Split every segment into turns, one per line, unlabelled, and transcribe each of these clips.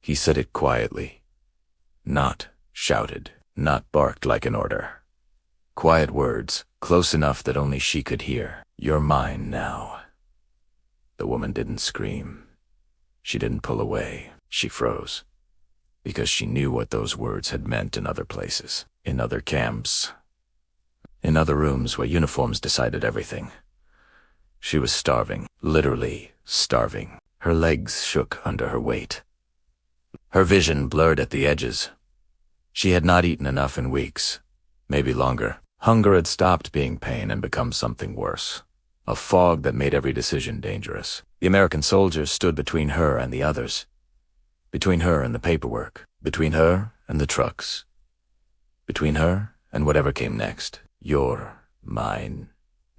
He said it quietly. Not shouted, not barked like an order. Quiet words, close enough that only she could hear. "You're mine now." The woman didn't scream. She didn't pull away. She froze. Because she knew what those words had meant in other places, in other camps, in other rooms where uniforms decided everything. She was starving, literally starving. Her legs shook under her weight. Her vision blurred at the edges. She had not eaten enough in weeks, maybe longer. Hunger had stopped being pain and become something worse. A fog that made every decision dangerous. The American soldiers stood between her and the others. Between her and the paperwork. Between her and the trucks. Between her and whatever came next. "You're mine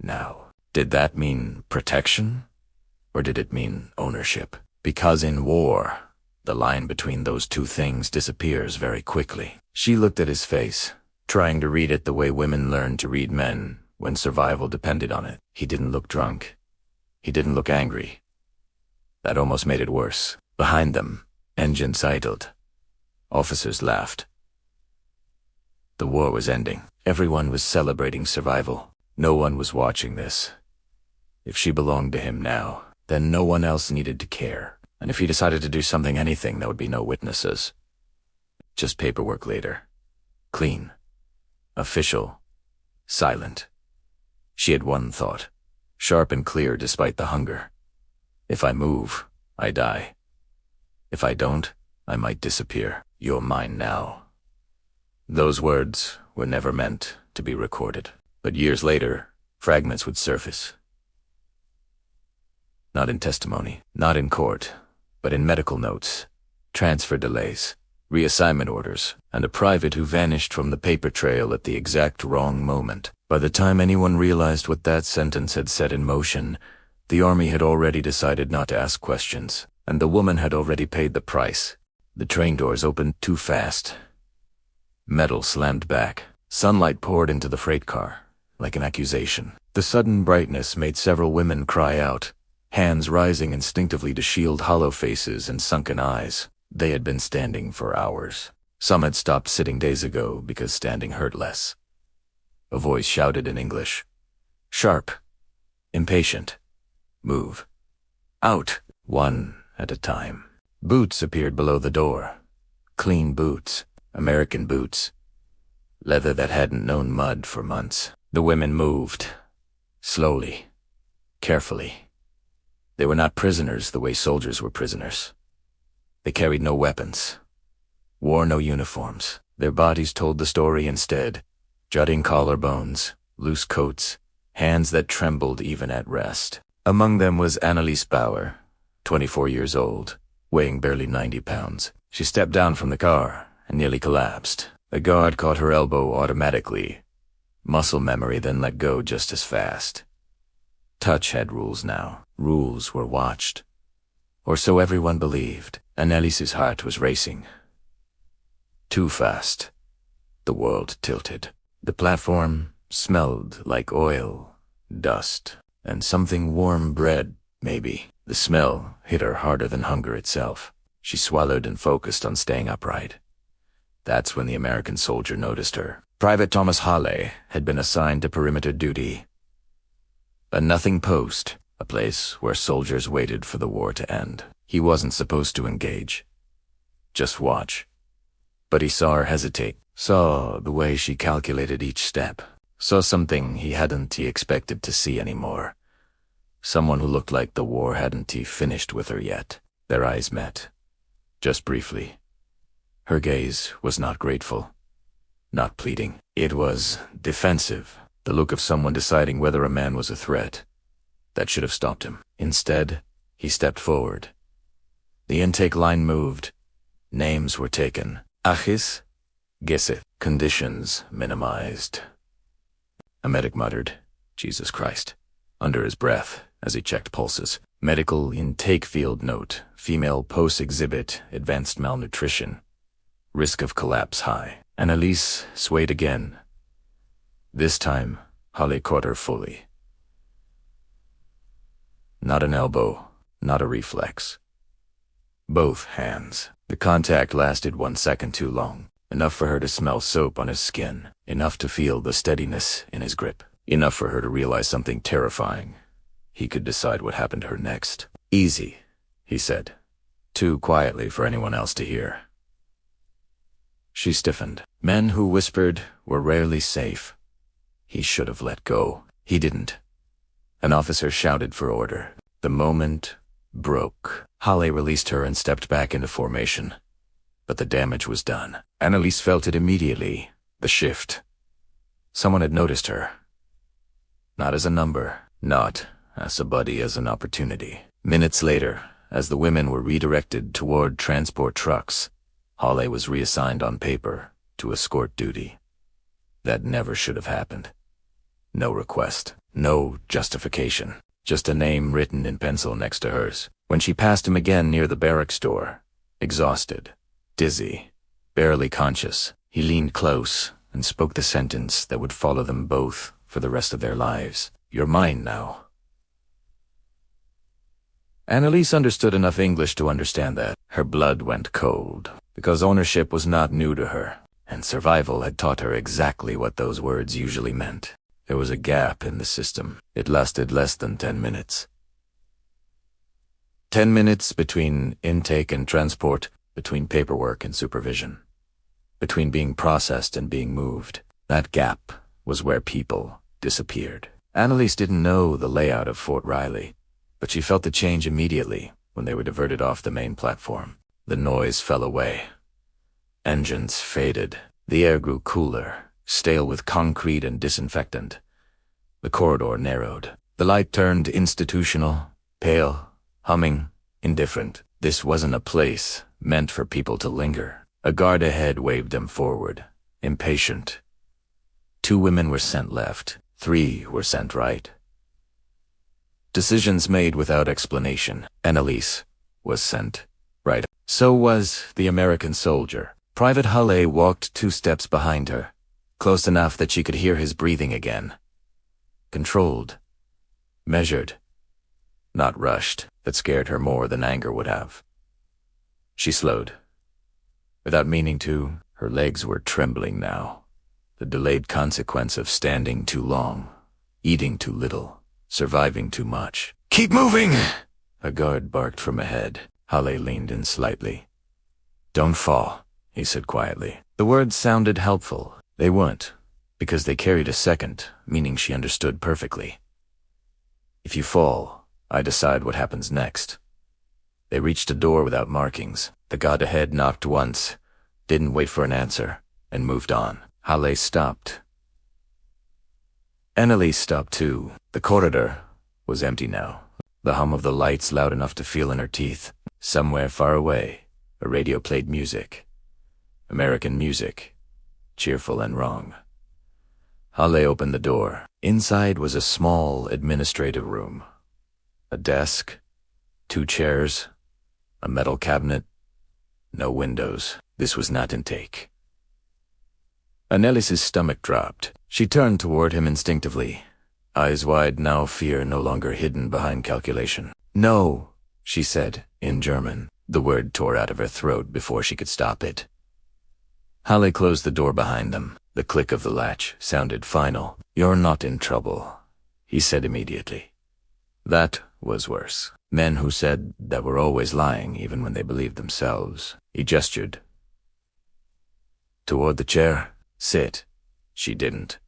now." Did that mean protection? Or did it mean ownership? Because in war, the line between those two things disappears very quickly. She looked at his face, trying to read it the way women learn to read men when survival depended on it. He didn't look drunk. He didn't look angry. That almost made it worse. Behind them, engines idled. Officers laughed. The war was ending. Everyone was celebrating survival. No one was watching this. If she belonged to him now, then no one else needed to care. And if he decided to do something, anything, there would be no witnesses. Just paperwork later. Clean. Official. Silent. She had one thought, sharp and clear despite the hunger. If I move, I die. If I don't, I might disappear. "You're mine now." Those words were never meant to be recorded. But years later, fragments would surface. Not in testimony, not in court, but in medical notes, transfer delays, reassignment orders, and a private who vanished from the paper trail at the exact wrong moment. By the time anyone realized what that sentence had set in motion, the army had already decided not to ask questions, and the woman had already paid the price. The train doors opened too fast. Metal slammed back. Sunlight poured into the freight car, like an accusation. The sudden brightness made several women cry out, hands rising instinctively to shield hollow faces and sunken eyes. They had been standing for hours. Some had stopped sitting days ago because standing hurt less. A voice shouted in English. Sharp. Impatient. "Move. Out." One at a time. Boots appeared below the door. Clean boots. American boots. Leather that hadn't known mud for months. The women moved. Slowly. Carefully. They were not prisoners the way soldiers were prisoners. They carried no weapons. Wore no uniforms. Their bodies told the story instead. Jutting collarbones, loose coats, hands that trembled even at rest. Among them was Annalise Bauer, 24 years old, weighing barely 90 pounds. She stepped down from the car and nearly collapsed. The guard caught her elbow automatically. Muscle memory then let go just as fast. Touch had rules now. Rules were watched. Or so everyone believed. Annalise's heart was racing. Too fast. The world tilted. The platform smelled like oil, dust, and something warm bread, maybe. The smell hit her harder than hunger itself. She swallowed and focused on staying upright. That's when the American soldier noticed her. Private Thomas Halle had been assigned to perimeter duty. A nothing post, a place where soldiers waited for the war to end. He wasn't supposed to engage. Just watch. But he saw her hesitate, saw the way she calculated each step, saw something he hadn't expected to see anymore. Someone who looked like the war hadn't finished with her yet. Their eyes met. Just briefly. Her gaze was not grateful, not pleading. It was defensive, the look of someone deciding whether a man was a threat. That should have stopped him. Instead, he stepped forward. The intake line moved. Names were taken. Achis, Geseth. Conditions minimized. A medic muttered, "Jesus Christ," under his breath as he checked pulses. Medical intake field note, female post-exhibit, advanced malnutrition. Risk of collapse high. Annalise swayed again. This time, Halle caught her fully. Not an elbow, not a reflex. Both hands. The contact lasted 1 second too long. Enough for her to smell soap on his skin. Enough to feel the steadiness in his grip. Enough for her to realize something terrifying. He could decide what happened to her next. "Easy," he said, too quietly for anyone else to hear. She stiffened. Men who whispered were rarely safe. He should have let go. He didn't. An officer shouted for order. The moment broke. Halle released her and stepped back into formation. But the damage was done. Annalise felt it immediately. The shift. Someone had noticed her. Not as a number. Not as a buddy, as an opportunity. Minutes later, as the women were redirected toward transport trucks, Halle was reassigned on paper to escort duty. That never should have happened. No request. No justification. Just a name written in pencil next to hers. When she passed him again near the barracks door, exhausted, dizzy, barely conscious, he leaned close and spoke the sentence that would follow them both for the rest of their lives. "You're mine now." Annalise understood enough English to understand that. Her blood went cold, because ownership was not new to her, and survival had taught her exactly what those words usually meant. There was a gap in the system. It lasted less than 10 minutes. 10 minutes between intake and transport, between paperwork and supervision, between being processed and being moved. That gap was where people disappeared. Annalise didn't know the layout of Fort Riley, but she felt the change immediately when they were diverted off the main platform. The noise fell away. Engines faded. The air grew cooler, stale with concrete and disinfectant. The corridor narrowed. The light turned institutional, pale, humming, indifferent. This wasn't a place meant for people to linger. A guard ahead waved them forward, impatient. 2 women were sent left. 3 were sent right. Decisions made without explanation. Annalise was sent right. So was the American soldier. Private Halle walked 2 steps behind her, close enough that she could hear his breathing again. Controlled. Measured. Not rushed. That scared her more than anger would have. She slowed. Without meaning to, her legs were trembling now. The delayed consequence of standing too long, eating too little, surviving too much. "Keep moving!" A guard barked from ahead. Halle leaned in slightly. "Don't fall," he said quietly. The words sounded helpful. They weren't, because they carried a second, meaning she understood perfectly. "If you fall, I decide what happens next." They reached a door without markings. The guard ahead knocked once, didn't wait for an answer, and moved on. Halle stopped. Annalise stopped too. The corridor was empty now. The hum of the lights loud enough to feel in her teeth. Somewhere far away, a radio played music. American music. Cheerful and wrong. Halle opened the door. Inside was a small administrative room. A desk, 2 chairs, a metal cabinet, no windows. This was not intake. Annalise's stomach dropped. She turned toward him instinctively. Eyes wide now, fear no longer hidden behind calculation. "No," she said, in German. The word tore out of her throat before she could stop it. Halle closed the door behind them. The click of the latch sounded final. "You're not in trouble," he said immediately. That was worse. Men who said that were always lying even when they believed themselves. He gestured. "Toward the chair. Sit." She didn't.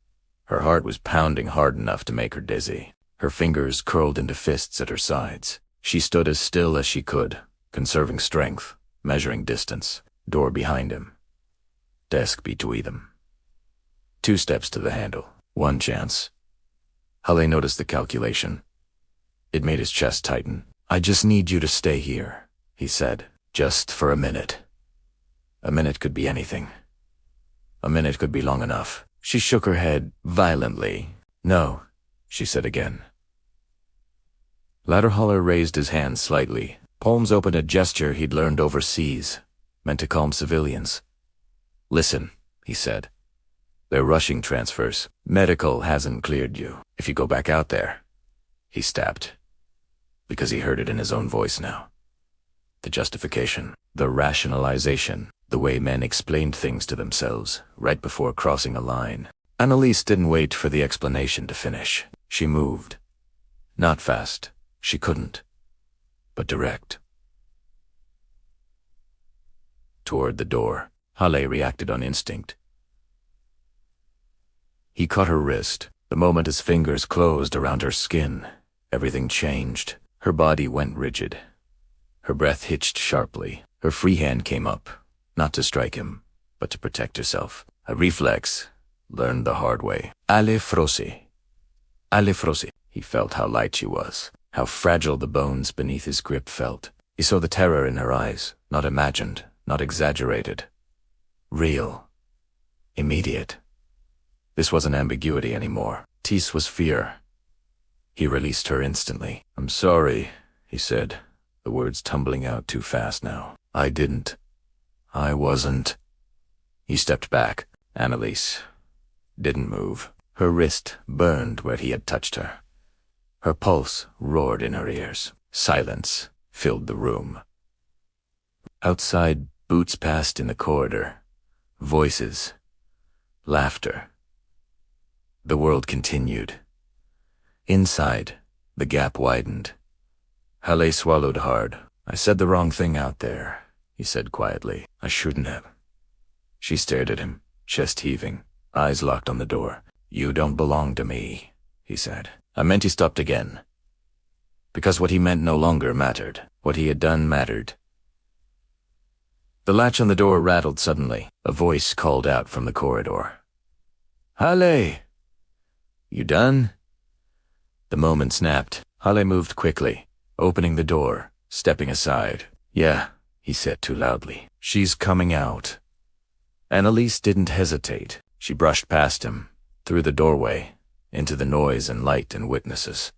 Her heart was pounding hard enough to make her dizzy. Her fingers curled into fists at her sides. She stood as still as she could, conserving strength, measuring distance. Door behind him. Desk between them. 2 steps to the handle. 1 chance. Halle noticed the calculation. It made his chest tighten. "I just need you to stay here," he said. "Just for a minute." A minute could be anything. A minute could be long enough. She shook her head violently. "No," she said again. Ladderhaller raised his hands slightly. Palms open, a gesture he'd learned overseas, meant to calm civilians. "Listen," he said. "They're rushing transfers. Medical hasn't cleared you. If you go back out there," he stabbed, because he heard it in his own voice now. The justification, the rationalization, the way men explained things to themselves right before crossing a line. Annalise didn't wait for the explanation to finish. She moved. Not fast. She couldn't. But direct. Toward the door. Halle reacted on instinct. He caught her wrist. The moment his fingers closed around her skin, everything changed. Her body went rigid. Her breath hitched sharply. Her free hand came up, not to strike him, but to protect herself. A reflex, learned the hard way. Alle Frossi. Alle Frossi. He felt how light she was, how fragile the bones beneath his grip felt. He saw the terror in her eyes, not imagined, not exaggerated. Real. Immediate. This wasn't ambiguity anymore. Tis was fear. He released her instantly. "I'm sorry," he said, the words tumbling out too fast now. "I didn't. I wasn't." He stepped back. Annalise didn't move. Her wrist burned where he had touched her. Her pulse roared in her ears. Silence filled the room. Outside, boots passed in the corridor. Voices. Laughter. The world continued. Inside, the gap widened. Halle swallowed hard. "I said the wrong thing out there," he said quietly. "I shouldn't have." She stared at him, chest heaving, eyes locked on the door. "You don't belong to me," he said. I meant he stopped again. Because what he meant no longer mattered. What he had done mattered. The latch on the door rattled suddenly. A voice called out from the corridor. "Halle! You done?" The moment snapped. Halle moved quickly, opening the door, stepping aside. "Yeah," he said too loudly. "She's coming out." Annalise didn't hesitate. She brushed past him, through the doorway, into the noise and light and witnesses.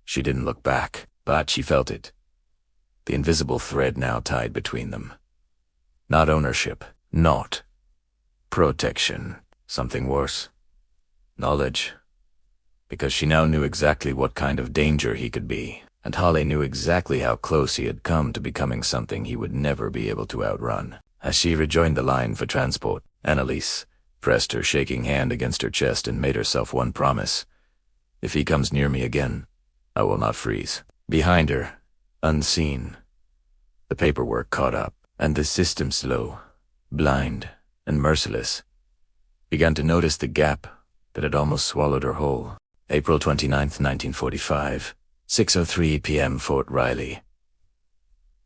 She didn't look back, but she felt it. The invisible thread now tied between them. Not ownership, not protection, something worse. Knowledge. Because she now knew exactly what kind of danger he could be, and Halle knew exactly how close he had come to becoming something he would never be able to outrun. As she rejoined the line for transport, Annalise pressed her shaking hand against her chest and made herself one promise. "If he comes near me again, I will not freeze." Behind her, unseen, the paperwork caught up, and the system, slow, blind, and merciless, began to notice the gap that had almost swallowed her whole. April 29th, 1945, 6:03 p.m. Fort Riley.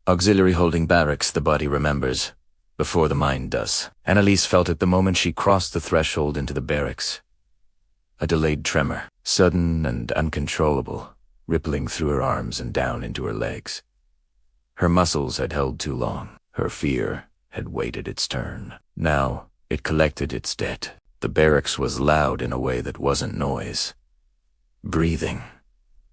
Auxiliary holding barracks, the body remembers, before the mind does. Annalise felt it the moment she crossed the threshold into the barracks. A delayed tremor, sudden and uncontrollable, rippling through her arms and down into her legs. Her muscles had held too long. Her fear had waited its turn. Now it collected its debt. The barracks was loud in a way that wasn't noise. Breathing,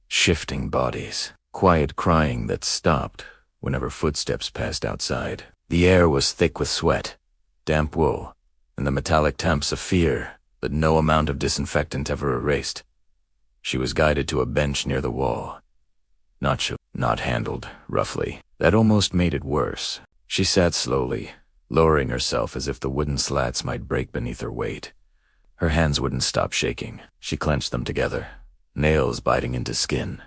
shifting bodies, quiet crying that stopped whenever footsteps passed outside. The air was thick with sweat, damp wool, and the metallic temps of fear that no amount of disinfectant ever erased. She was guided to a bench near the wall. Not handled, roughly. That almost made it worse. She sat slowly, lowering herself as if the wooden slats might break beneath her weight. Her hands wouldn't stop shaking. She clenched them together, nails biting into skin,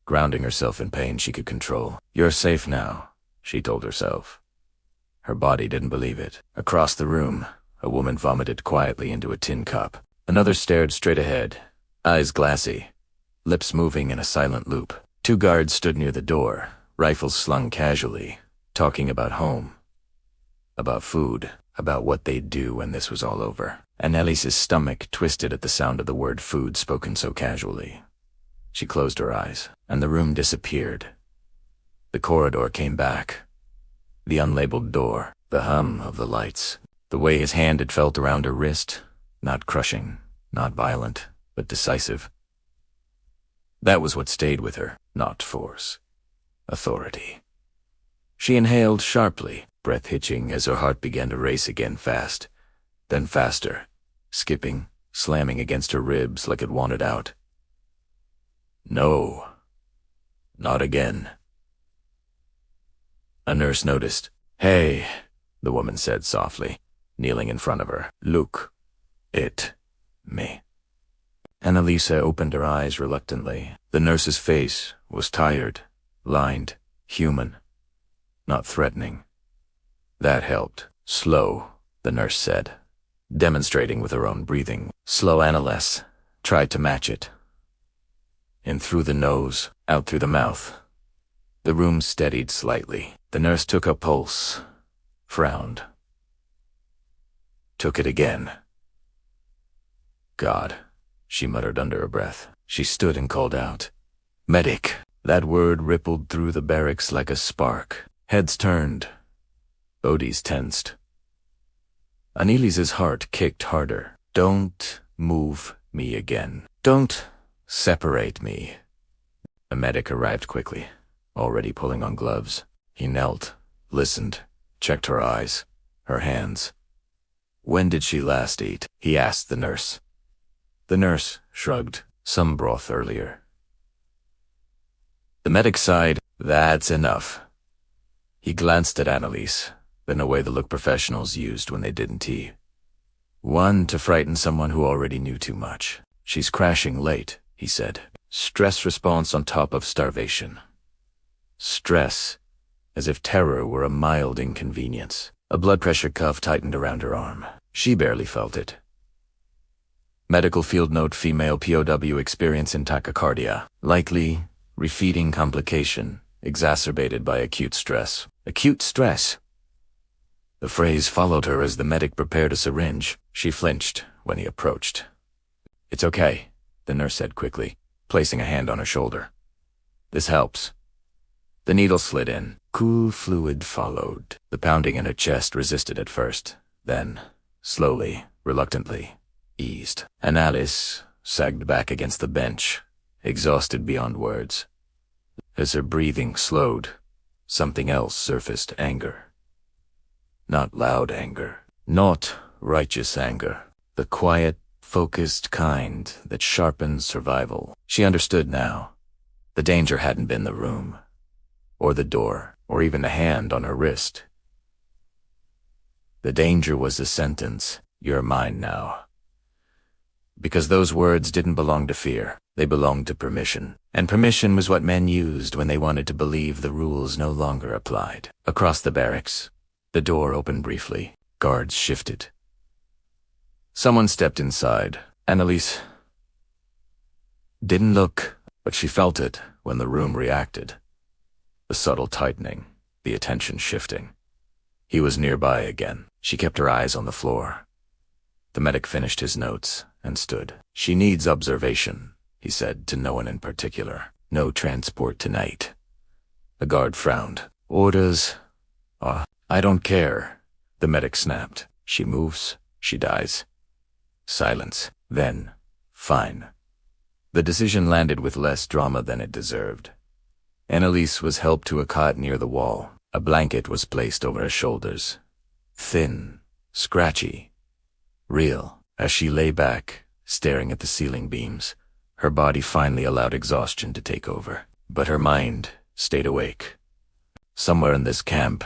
grounding herself in pain she could control. "You're safe now," she told herself. Her body didn't believe it. Across the room, a woman vomited quietly into a tin cup. Another stared straight ahead, eyes glassy, lips moving in a silent loop. 2 guards stood near the door, rifles slung casually, talking about home, about food, about what they'd do when this was all over. Annalise's stomach twisted at the sound of the word food spoken so casually. She closed her eyes, and the room disappeared. The corridor came back. The unlabeled door, the hum of the lights, the way his hand had felt around her wrist, not crushing, not violent, but decisive. That was what stayed with her, not force. Authority. She inhaled sharply, breath hitching as her heart began to race again fast, then faster, skipping, slamming against her ribs like it wanted out. No. Not again. A nurse noticed. "Hey," the woman said softly, kneeling in front of her. "Look. Me." Annalisa opened her eyes reluctantly. The nurse's face was tired, lined, human, not threatening. That helped. "Slow," the nurse said, demonstrating with her own breathing. Slow. Annalise tried to match it. In through the nose, out through the mouth. The room steadied slightly. The nurse took a pulse, frowned. Took it again. "God," she muttered under her breath. She stood and called out. "Medic." That word rippled through the barracks like a spark. Heads turned. Bodies tensed. Annelise's heart kicked harder. "Don't move me again. Don't separate me." A medic arrived quickly, already pulling on gloves. He knelt, listened, checked her eyes, her hands. "When did she last eat?" he asked the nurse. The nurse shrugged. "Some broth earlier." The medic sighed. "That's enough." He glanced at Annalise, then away the look professionals used when they didn't tea. One to frighten someone who already knew too much. "She's crashing late," he said. "Stress response on top of starvation." Stress, as if terror were a mild inconvenience. A blood pressure cuff tightened around her arm. She barely felt it. Medical field note: female POW experience in tachycardia. Likely refeeding complication, exacerbated by acute stress. Acute stress? The phrase followed her as the medic prepared a syringe. She flinched when he approached. "It's okay," the nurse said quickly, placing a hand on her shoulder. "This helps." The needle slid in. Cool fluid followed. The pounding in her chest resisted at first, then, slowly, reluctantly, eased. Annalise sagged back against the bench, exhausted beyond words. As her breathing slowed, something else surfaced: anger. Not loud anger, not righteous anger, the quiet, focused kind that sharpens survival. She understood now. The danger hadn't been the room, or the door, or even the hand on her wrist. The danger was the sentence, "You're mine now." Because those words didn't belong to fear, they belonged to permission. And permission was what men used when they wanted to believe the rules no longer applied. Across the barracks, the door opened briefly. Guards shifted. Someone stepped inside. Annalise didn't look, but she felt it when the room reacted. The subtle tightening, the attention shifting. He was nearby again. She kept her eyes on the floor. The medic finished his notes and stood. "She needs observation," he said, to no one in particular. "No transport tonight." The guard frowned. "Orders? I don't care," the medic snapped. "She moves, she dies." Silence. Then, "Fine." The decision landed with less drama than it deserved. Annalise was helped to a cot near the wall. A blanket was placed over her shoulders. Thin, scratchy, real. As she lay back, staring at the ceiling beams, her body finally allowed exhaustion to take over. But her mind stayed awake. Somewhere in this camp,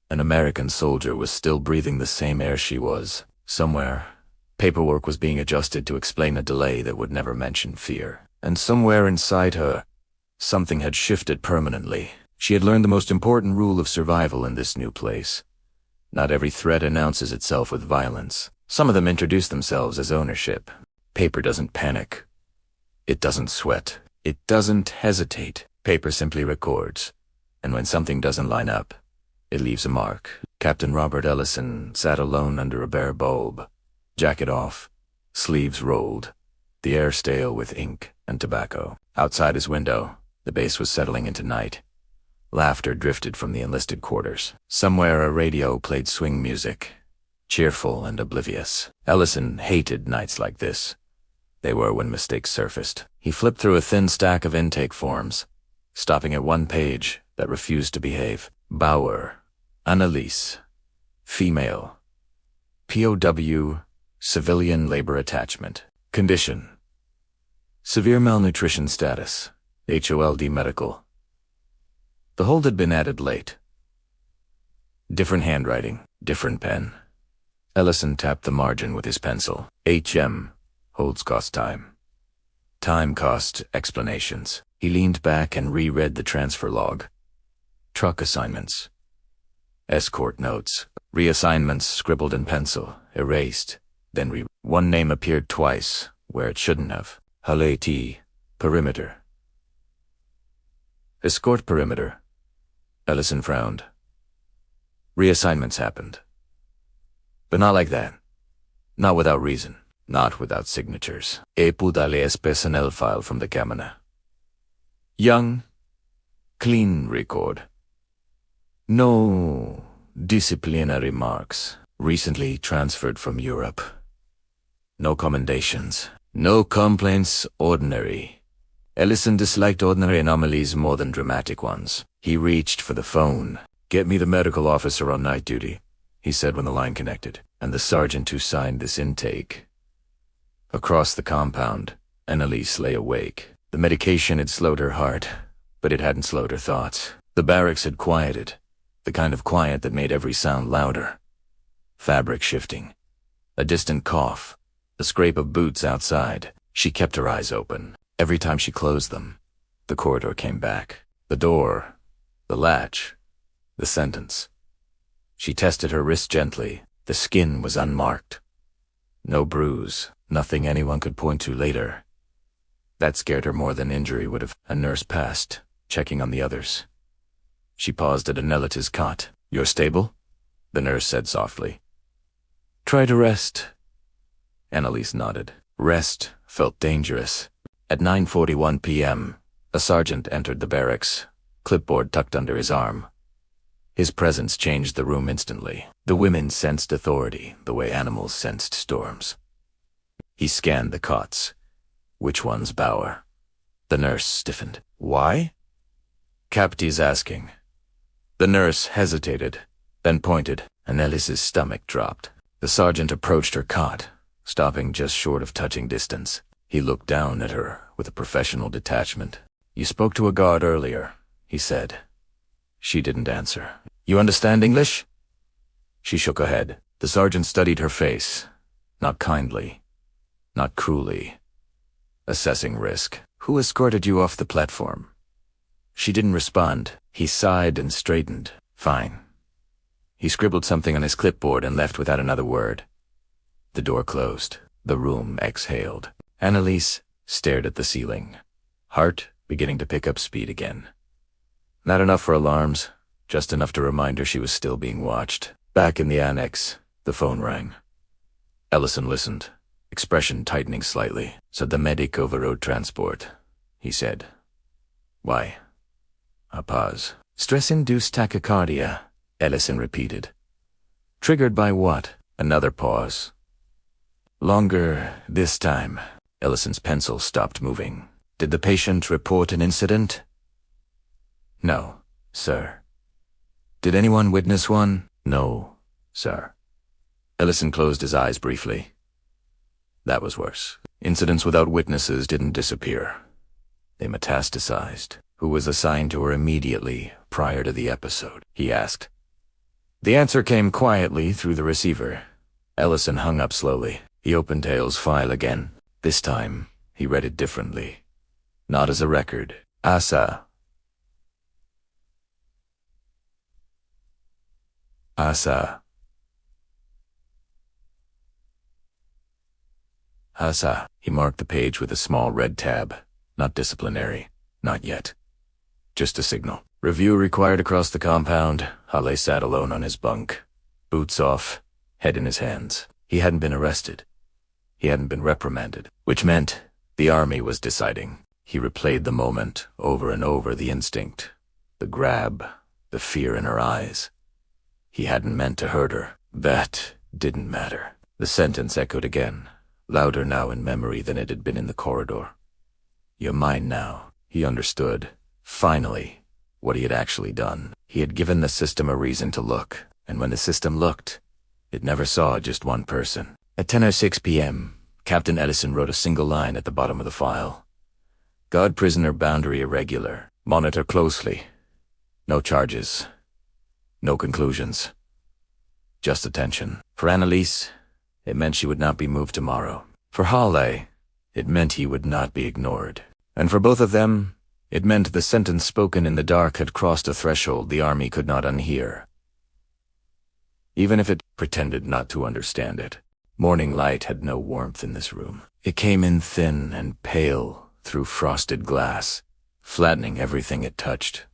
an American soldier was still breathing the same air she was. Somewhere, paperwork was being adjusted to explain a delay that would never mention fear. And somewhere inside her, something had shifted permanently. She had learned the most important rule of survival in this new place. Not every threat announces itself with violence. Some of them introduce themselves as ownership. Paper doesn't panic. It doesn't sweat. It doesn't hesitate. Paper simply records. And when something doesn't line up, it leaves a mark. Captain Robert Ellison sat alone under a bare bulb, jacket off, sleeves rolled, the air stale with ink and tobacco. Outside his window, the base was settling into night. Laughter drifted from the enlisted quarters. Somewhere a radio played swing music, cheerful and oblivious. Ellison hated nights like this. They were when mistakes surfaced. He flipped through a thin stack of intake forms, stopping at one page that refused to behave. Bauer, Annalise, female, POW, civilian labor attachment. Condition: severe malnutrition status, HOLD medical. The hold had been added late. Different handwriting, different pen. Ellison tapped the margin with his pencil. HM, holds cost time. Time cost explanations. He leaned back and reread the transfer log. Truck assignments. Escort notes. Reassignments scribbled in pencil, erased, then one name appeared twice, where it shouldn't have. Halle T. Perimeter. Escort perimeter. Ellison frowned. Reassignments happened. But not like that. Not without reason. Not without signatures. Epudales personnel file from the Kamana. Young, clean record. No disciplinary marks. Recently transferred from Europe. No commendations. No complaints ordinary. Ellison disliked ordinary anomalies more than dramatic ones. He reached for the phone. "Get me the medical officer on night duty," he said when the line connected, and the sergeant who signed this intake. Across the compound, Annalise lay awake. The medication had slowed her heart, but it hadn't slowed her thoughts. The barracks had quieted, the kind of quiet that made every sound louder. Fabric shifting. A distant cough. The scrape of boots outside. She kept her eyes open. Every time she closed them, the corridor came back. The door, the latch, the sentence. She tested her wrist gently. The skin was unmarked. No bruise, nothing anyone could point to later. That scared her more than injury would have. A nurse passed, checking on the others. She paused at Anelita's cot. "You're stable?" the nurse said softly. "Try to rest." Annalise nodded. Rest felt dangerous. At 9:41 p.m., a sergeant entered the barracks, clipboard tucked under his arm. His presence changed the room instantly. The women sensed authority the way animals sensed storms. He scanned the cots. Which one's Bauer? The nurse stiffened. "Why?" "Capty's asking." The nurse hesitated, then pointed. Annelise's stomach dropped. The sergeant approached her cot, stopping just short of touching distance. He looked down at her with a professional detachment. "You spoke to a guard earlier," he said. She didn't answer. "You understand English?" She shook her head. The sergeant studied her face, not kindly, not cruelly, assessing risk. "Who escorted you off the platform?" She didn't respond. He sighed and straightened. "Fine." He scribbled something on his clipboard and left without another word. The door closed. The room exhaled. Annalise stared at the ceiling, heart beginning to pick up speed again. Not enough for alarms, just enough to remind her she was still being watched. Back in the annex, the phone rang. Ellison listened, expression tightening slightly. "So the medic overrode transport," he said. "Why?" A pause. "Stress-induced tachycardia," Ellison repeated. "Triggered by what?" Another pause. "Longer this time." Ellison's pencil stopped moving. "Did the patient report an incident?" "No, sir." "Did anyone witness one?" "No, sir." Ellison closed his eyes briefly. That was worse. Incidents without witnesses didn't disappear. They metastasized. "Who was assigned to her immediately prior to the episode?" he asked. The answer came quietly through the receiver. Ellison hung up slowly. He opened Hale's file again. This time, he read it differently. Not as a record. Asa. Asa. Asa. He marked the page with a small red tab. Not disciplinary. Not yet. Just a signal. Review required across the compound. Halle sat alone on his bunk. Boots off, head in his hands. He hadn't been arrested. He hadn't been reprimanded, which meant the army was deciding. He replayed the moment over and over, the instinct, the grab, the fear in her eyes. He hadn't meant to hurt her. That didn't matter. The sentence echoed again, louder now in memory than it had been in the corridor. "You're mine now." He understood, finally, what he had actually done. He had given the system a reason to look, and when the system looked, it never saw just one person. At 10:06 p.m., Captain Ellison wrote a single line at the bottom of the file. "Guard prisoner boundary irregular. Monitor closely. No charges. No conclusions." just attention. For Annalise, it meant she would not be moved tomorrow. For Halle, it meant he would not be ignored. And for both of them, it meant the sentence spoken in the dark had crossed a threshold the army could not unhear, even if it pretended not to understand it. Morning light had no warmth in this room. It came in thin and pale through frosted glass, flattening everything it touched.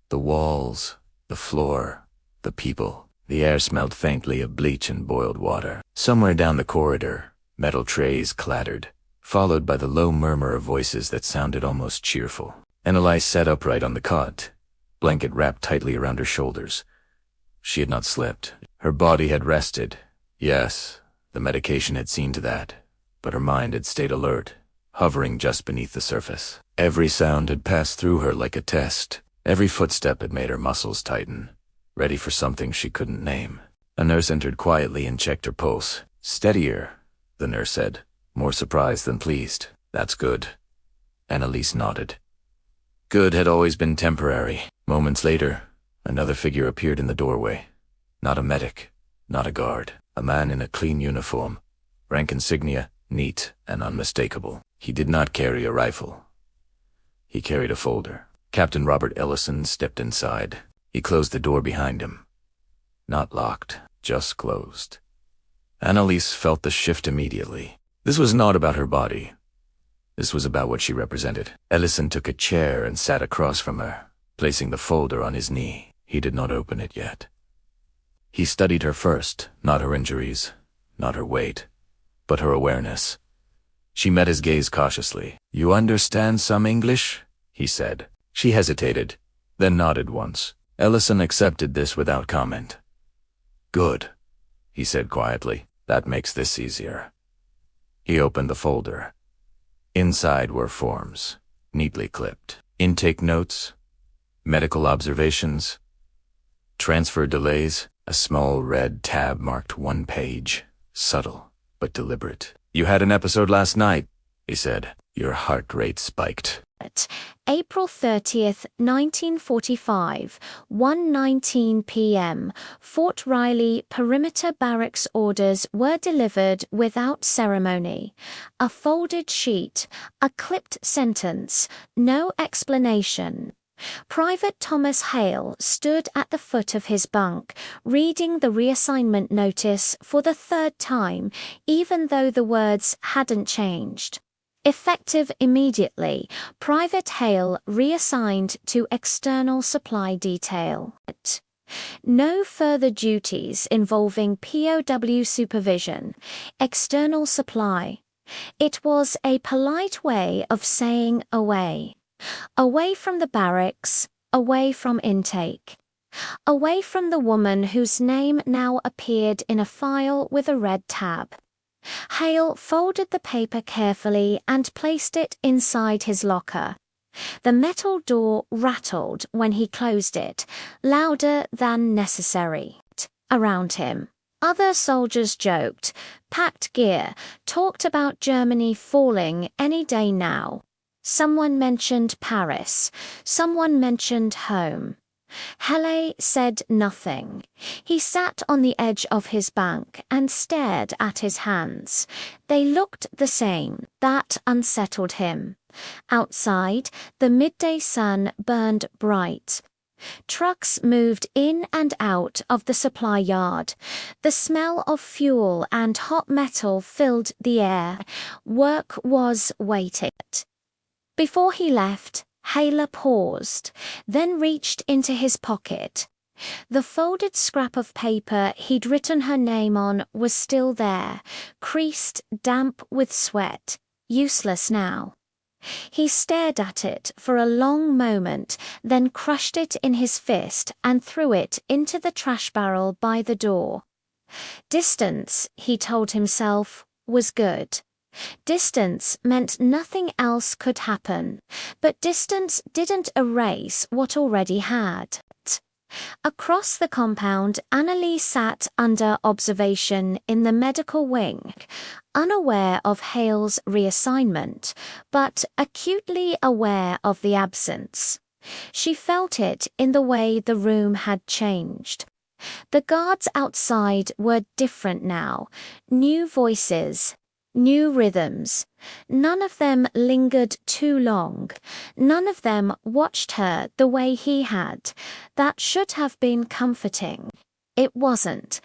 The walls, the floor, the people. The air smelled faintly of bleach and boiled water. Somewhere down the corridor, metal trays clattered, followed by the low murmur of voices that sounded almost cheerful. Annalise sat upright on the cot, blanket wrapped tightly around her shoulders. She had not slept. Her body had rested. Yes, the medication had seen to that, but her mind had stayed alert, hovering just beneath the surface. Every sound had passed through her like a test. Every footstep had made her muscles tighten, ready for something she couldn't name. A nurse entered quietly and checked her pulse. "Steadier," the nurse said, more surprised than pleased. "That's good." Annalise nodded. Good had always been temporary. Moments later, another figure appeared in the doorway. Not a medic, not a guard. A man in a clean uniform, rank insignia neat and unmistakable. He did not carry a rifle. He carried a folder. Captain Robert Ellison stepped inside. He closed the door behind him. Not locked, just closed. Annalise felt the shift immediately. This was not about her body. This was about what she represented. Ellison took a chair and sat across from her, placing the folder on his knee. He did not open it yet. He studied her first, not her injuries, not her weight, but her awareness. She met his gaze cautiously. "You understand some English?" he said. She hesitated, then nodded once. Ellison accepted this without comment. "Good," he said quietly. "That makes this easier." He opened the folder. Inside were forms, neatly clipped. Intake notes, medical observations, transfer delays. A small red tab marked one page, subtle but deliberate. "You had an episode last night," he said. Your heart rate spiked.
April 30th, 1945, 1:19 p.m. Fort Riley perimeter barracks orders were delivered without ceremony. A folded sheet, a clipped sentence, no explanation. Private Thomas Hale stood at the foot of his bunk, reading the reassignment notice for the third time, even though the words hadn't changed. Effective immediately, Private Hale reassigned to external supply detail. No further duties involving POW supervision. External supply. It was a polite way of saying away. Away from the barracks, away from intake. Away from the woman whose name now appeared in a file with a red tab. Hale folded the paper carefully and placed it inside his locker. The metal door rattled when he closed it, louder than necessary. Around him, other soldiers joked, packed gear, talked about Germany falling any day now. Someone mentioned Paris. Someone mentioned home. Helle said nothing. He sat on the edge of his bunk and stared at his hands. They looked the same. That unsettled him. Outside, the midday sun burned bright. Trucks moved in and out of the supply yard. The smell of fuel and hot metal filled the air. Work was waiting. Before he left, Hale paused, then reached into his pocket. The folded scrap of paper he'd written her name on was still there, creased, damp with sweat, useless now. He stared at it for a long moment, then crushed it in his fist and threw it into the trash barrel by the door. Distance, he told himself, was good. Distance meant nothing else could happen, but distance didn't erase what already had. Across the compound, Annalise sat under observation in the medical wing, unaware of Hale's reassignment, but acutely aware of the absence. She felt it in the way the room had changed. The guards outside were different now. New voices, new rhythms. None of them lingered too long. None of them watched her the way he had. That should have been comforting. It wasn't,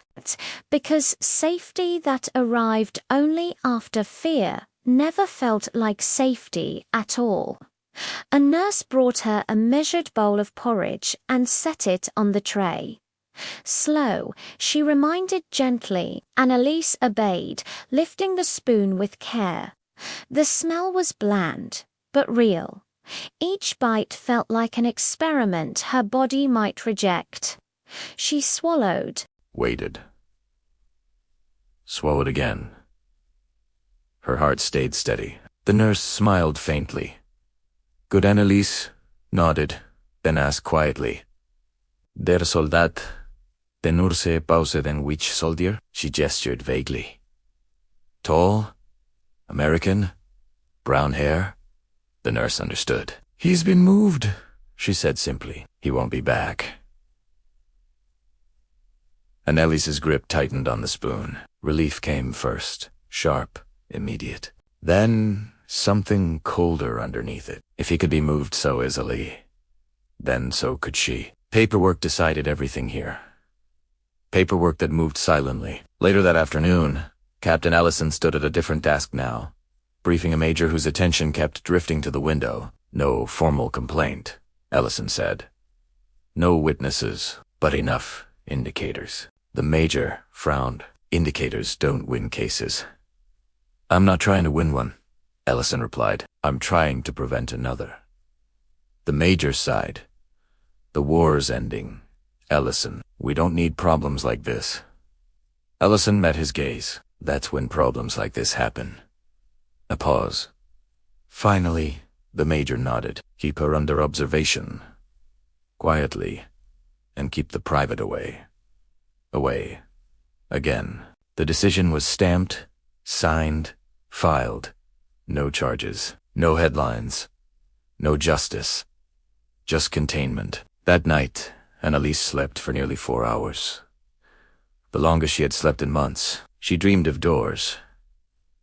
because safety that arrived only after fear never felt like safety at all. A nurse brought her a measured bowl of porridge and set it on the tray. Slow, she reminded gently. Annalise obeyed, lifting the spoon with care. The smell was bland, but real. Each bite felt like an experiment her body might reject. She swallowed.
Waited. Swallowed again. Her heart stayed steady. The nurse smiled faintly. Good Annalise nodded, then asked quietly, Der Soldat, den Urse Pause den which soldier? She gestured vaguely. Tall? American? Brown hair? The nurse understood. He's been moved, she said simply. He won't be back. Annelise's grip tightened on the spoon. Relief came first, sharp, immediate. Then something colder underneath it. If he could be moved so easily, then so could she. Paperwork decided everything here. Paperwork that moved silently. Later that afternoon, Captain Ellison stood at a different desk now, briefing a major whose attention kept drifting to the window. No formal complaint, Ellison said. No witnesses, but enough indicators. The major frowned. Indicators don't win cases. I'm not trying to win one, Ellison replied. I'm trying to prevent another. The major sighed. The war's ending. Ellison, we don't need problems like this. Ellison met his gaze. That's when problems like this happen. A pause. Finally, the major nodded. Keep her under observation. Quietly. And keep the private away. Away. Again. The decision was stamped, signed, filed. No charges. No headlines. No justice. Just containment. That night, Annalise slept for nearly 4 hours. The longest she had slept in months. She dreamed of doors.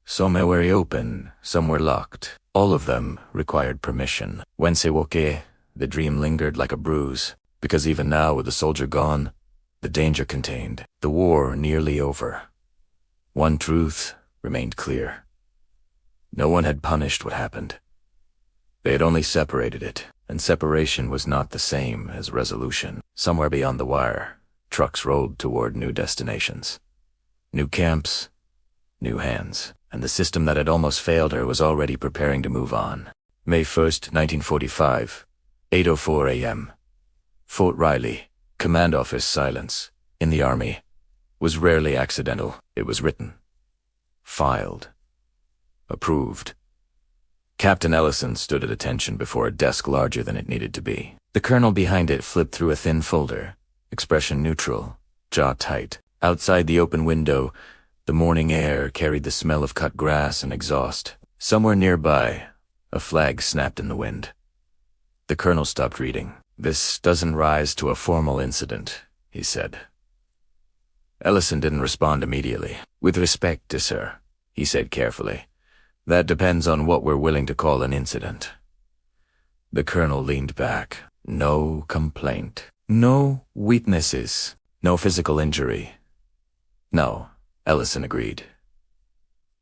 Somewhere open, somewhere locked. All of them required permission. When se woke, the dream lingered like a bruise, because even now with the soldier gone, the danger contained, the war nearly over. One truth remained clear. No one had punished what happened. They had only separated it, and separation was not the same as resolution. Somewhere beyond the wire, trucks rolled toward new destinations. New camps, new hands, and the system that had almost failed her was already preparing to move on. May 1st, 1945, 8:04 a.m. Fort Riley, command office silence, in the Army, was rarely accidental. It was written, filed, approved. Captain Ellison stood at attention before a desk larger than it needed to be. The colonel behind it flipped through a thin folder, expression neutral, jaw tight. Outside the open window, the morning air carried the smell of cut grass and exhaust. Somewhere nearby, a flag snapped in the wind. The colonel stopped reading. This doesn't rise to a formal incident, he said. Ellison didn't respond immediately. With respect, sir, he said carefully. That depends on what we're willing to call an incident. The colonel leaned back. No complaint. No witnesses. No physical injury. No, Ellison agreed.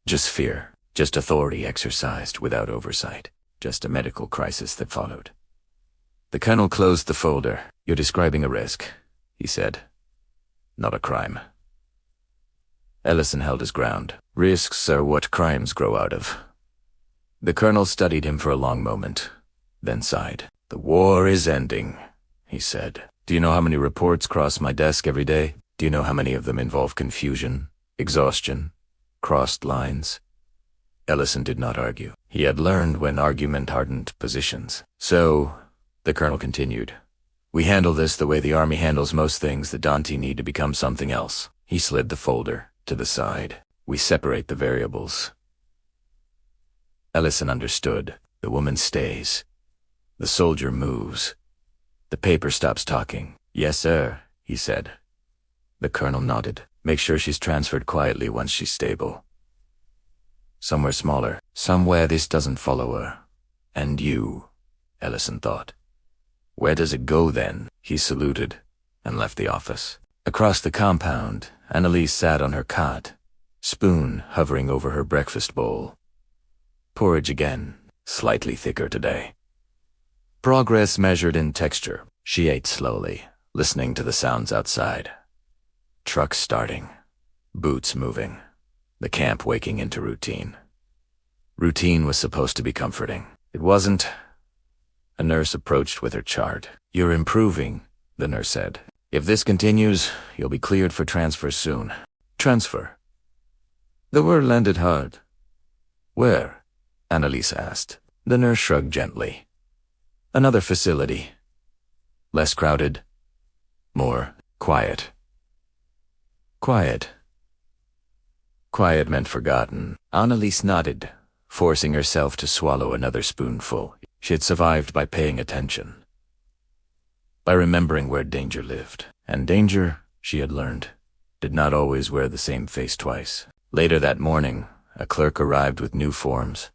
Just fear. Just authority exercised without oversight. Just a medical crisis that followed. The colonel closed the folder. You're describing a risk, he said. Not a crime. Ellison held his ground. Risks are what crimes grow out of. The colonel studied him for a long moment, then sighed. The war is ending, he said. Do you know how many reports cross my desk every day? Do you know how many of them involve confusion, exhaustion, crossed lines? Ellison did not argue. He had learned when argument hardened positions. So, the colonel continued, we handle this the way the Army handles most things that don't need to become something else. He slid the folder to the side. We separate the variables. Ellison understood. The woman stays. The soldier moves. The paper stops talking. Yes, sir, he said. The colonel nodded. Make sure she's transferred quietly once she's stable. Somewhere smaller, somewhere this doesn't follow her. And you, Ellison thought. Where does it go then? He saluted and left the office. Across the compound, Annalise sat on her cot, spoon hovering over her breakfast bowl. Porridge again, slightly thicker today. Progress measured in texture. She ate slowly, listening to the sounds outside. Trucks starting, boots moving, the camp waking into routine. Routine was supposed to be comforting. It wasn't. A nurse approached with her chart. You're improving, the nurse said. If this continues, you'll be cleared for transfer soon. Transfer? The word landed hard. Where? Annalise asked. The nurse shrugged gently. Another facility. Less crowded. More quiet. Quiet. Quiet meant forgotten. Annalise nodded, forcing herself to swallow another spoonful. She had survived by paying attention, by remembering where danger lived. And danger, she had learned, did not always wear the same face twice. Later that morning, a clerk arrived with new forms.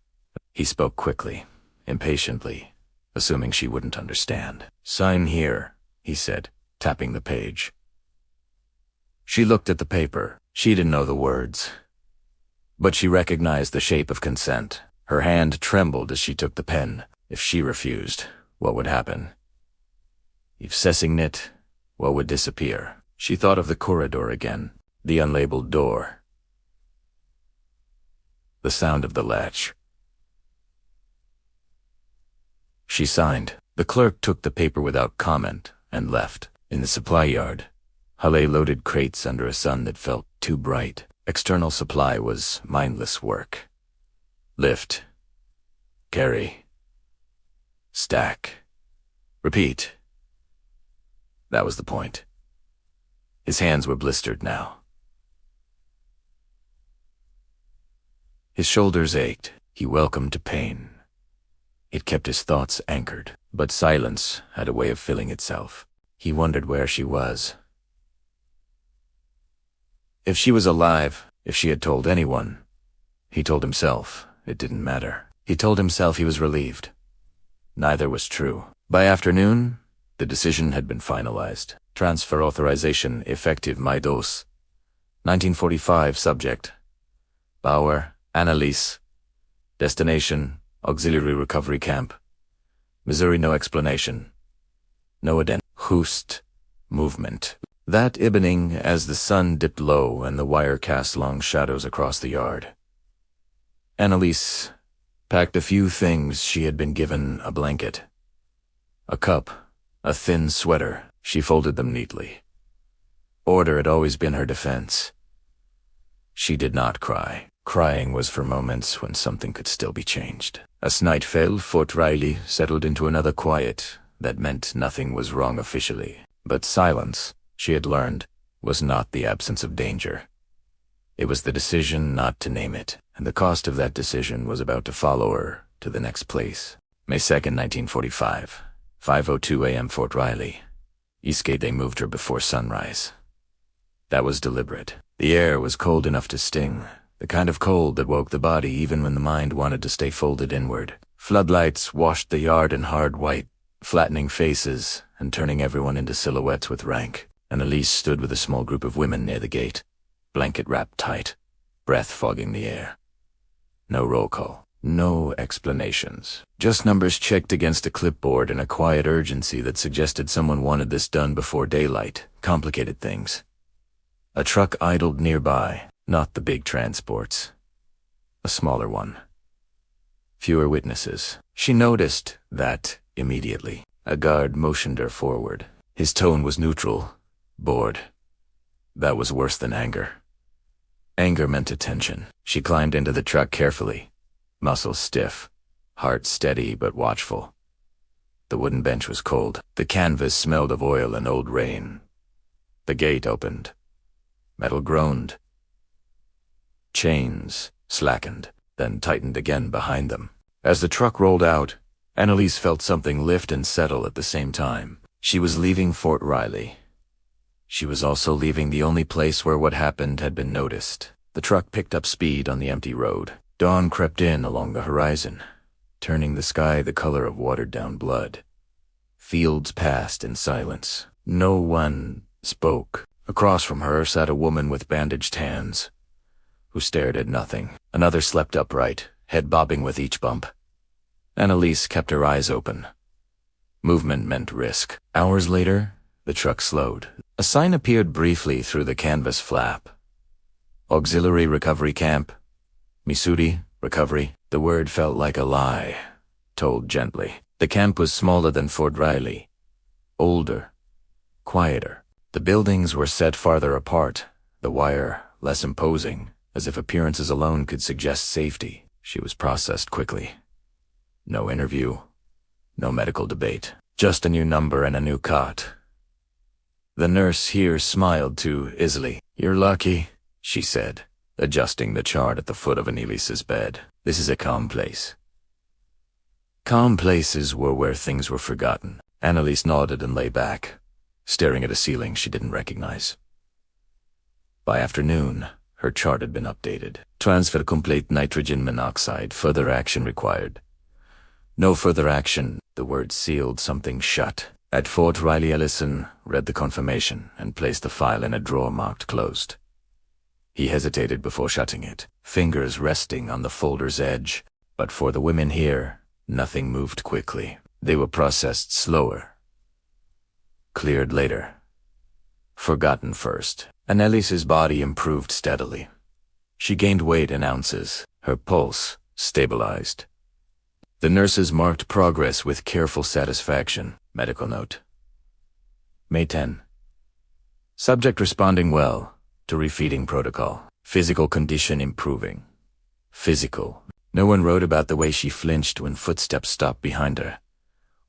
He spoke quickly, impatiently, assuming she wouldn't understand. Sign here, he said, tapping the page. She looked at the paper. She didn't know the words, but she recognized the shape of consent. Her hand trembled as she took the pen. If she refused, what would happen? If Sessingnit, what would disappear? She thought of the corridor again, the unlabeled door, the sound of the latch. She signed. The clerk took the paper without comment and left. In the supply yard, Halle loaded crates under a sun that felt too bright. External supply was mindless work. Lift. Carry. Stack. Repeat. That was the point. His hands were blistered now. His shoulders ached. He welcomed pain. It kept his thoughts anchored, but silence had a way of filling itself. He wondered where she was. If she was alive, if she had told anyone, he told himself it didn't matter. He told himself he was relieved. Neither was true. By afternoon, the decision had been finalized. Transfer authorization effective Mai 1945 subject. Bauer, Annalise. Destination, Auxiliary Recovery Camp. Missouri, no explanation. No addendum. Hoost. Movement. That evening, as the sun dipped low and the wire cast long shadows across the yard, Annalise packed a few things. She had been given a blanket, a cup, a thin sweater. She folded them neatly. Order had always been her defense. She did not cry. Crying was for moments when something could still be changed. As night fell, Fort Riley settled into another quiet that meant nothing was wrong officially. But silence, she had learned, was not the absence of danger. It was the decision not to name it, and the cost of that decision was about to follow her to the next place. May 2nd, 1945, 5:02 a.m. Fort Riley. Eastgate, they moved her before sunrise. That was deliberate. The air was cold enough to sting, the kind of cold that woke the body even when the mind wanted to stay folded inward. Floodlights washed the yard in hard white, flattening faces and turning everyone into silhouettes with rank. Annalise stood with a small group of women near the gate, blanket wrapped tight, breath fogging the air. No roll call, no explanations. Just numbers checked against a clipboard and a quiet urgency that suggested someone wanted this done before daylight. Complicated things. A truck idled nearby, not the big transports. A smaller one. Fewer witnesses. She noticed that immediately. A guard motioned her forward. His tone was neutral, bored. That was worse than anger. Anger meant attention. She climbed into the truck carefully, muscles stiff, heart steady but watchful. The wooden bench was cold. The canvas smelled of oil and old rain. The gate opened. Metal groaned. Chains slackened, then tightened again behind them. As the truck rolled out, Annalise felt something lift and settle at the same time. She was leaving Fort Riley. She was also leaving the only place where what happened had been noticed. The truck picked up speed on the empty road. Dawn crept in along the horizon, turning the sky the color of watered-down blood. Fields passed in silence. No one spoke. Across from her sat a woman with bandaged hands, who stared at nothing. Another slept upright, head bobbing with each bump. Annalise kept her eyes open. Movement meant risk. Hours later, the truck slowed. A sign appeared briefly through the canvas flap. Auxiliary Recovery Camp. Missouri, recovery. The word felt like a lie, told gently. The camp was smaller than Fort Riley. Older. Quieter. The buildings were set farther apart, the wire less imposing, as if appearances alone could suggest safety. She was processed quickly. No interview. No medical debate. Just a new number and a new cot. The nurse here smiled too easily. "You're lucky," she said, adjusting the chart at the foot of Annalise's bed. "This is a calm place." Calm places were where things were forgotten. Annalise nodded and lay back, staring at a ceiling she didn't recognize. By afternoon, her chart had been updated. Transfer complete nitrogen monoxide, further action required. No further action, the word sealed something shut. At Fort Riley, Ellison read the confirmation and placed the file in a drawer marked closed. He hesitated before shutting it, fingers resting on the folder's edge. But for the women here, nothing moved quickly. They were processed slower. Cleared later. Forgotten first. Annalise's body improved steadily. She gained weight in ounces. Her pulse stabilized. The nurses marked progress with careful satisfaction. Medical note. May 10. Subject responding well to refeeding protocol. Physical condition improving. Physical. No one wrote about the way she flinched when footsteps stopped behind her,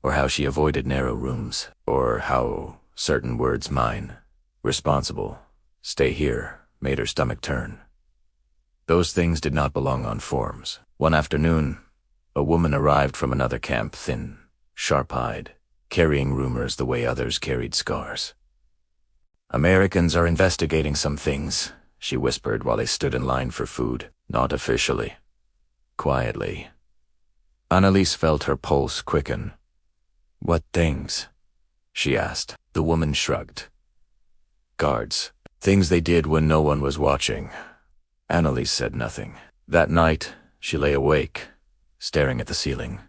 or how she avoided narrow rooms, or how certain words mine, responsible, stay here, made her stomach turn. Those things did not belong on forms. One afternoon, a woman arrived from another camp, thin, sharp-eyed, carrying rumors the way others carried scars. "Americans are investigating some things," she whispered while they stood in line for food. "Not officially." Quietly. Annalise felt her pulse quicken. "What things?" she asked. The woman shrugged. "Guards. Things they did when no one was watching." Annalise said nothing. That night, she lay awake, staring at the ceiling.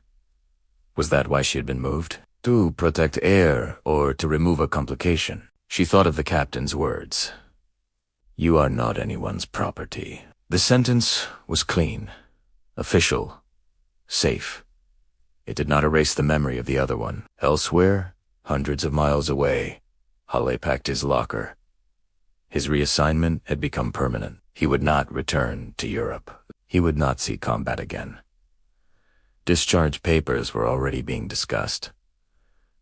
Was that why she had been moved? To protect air or to remove a complication? She thought of the captain's words. "You are not anyone's property." The sentence was clean, official, safe. It did not erase the memory of the other one. Elsewhere, hundreds of miles away, Halle packed his locker. His reassignment had become permanent. He would not return to Europe. He would not see combat again. Discharge papers were already being discussed.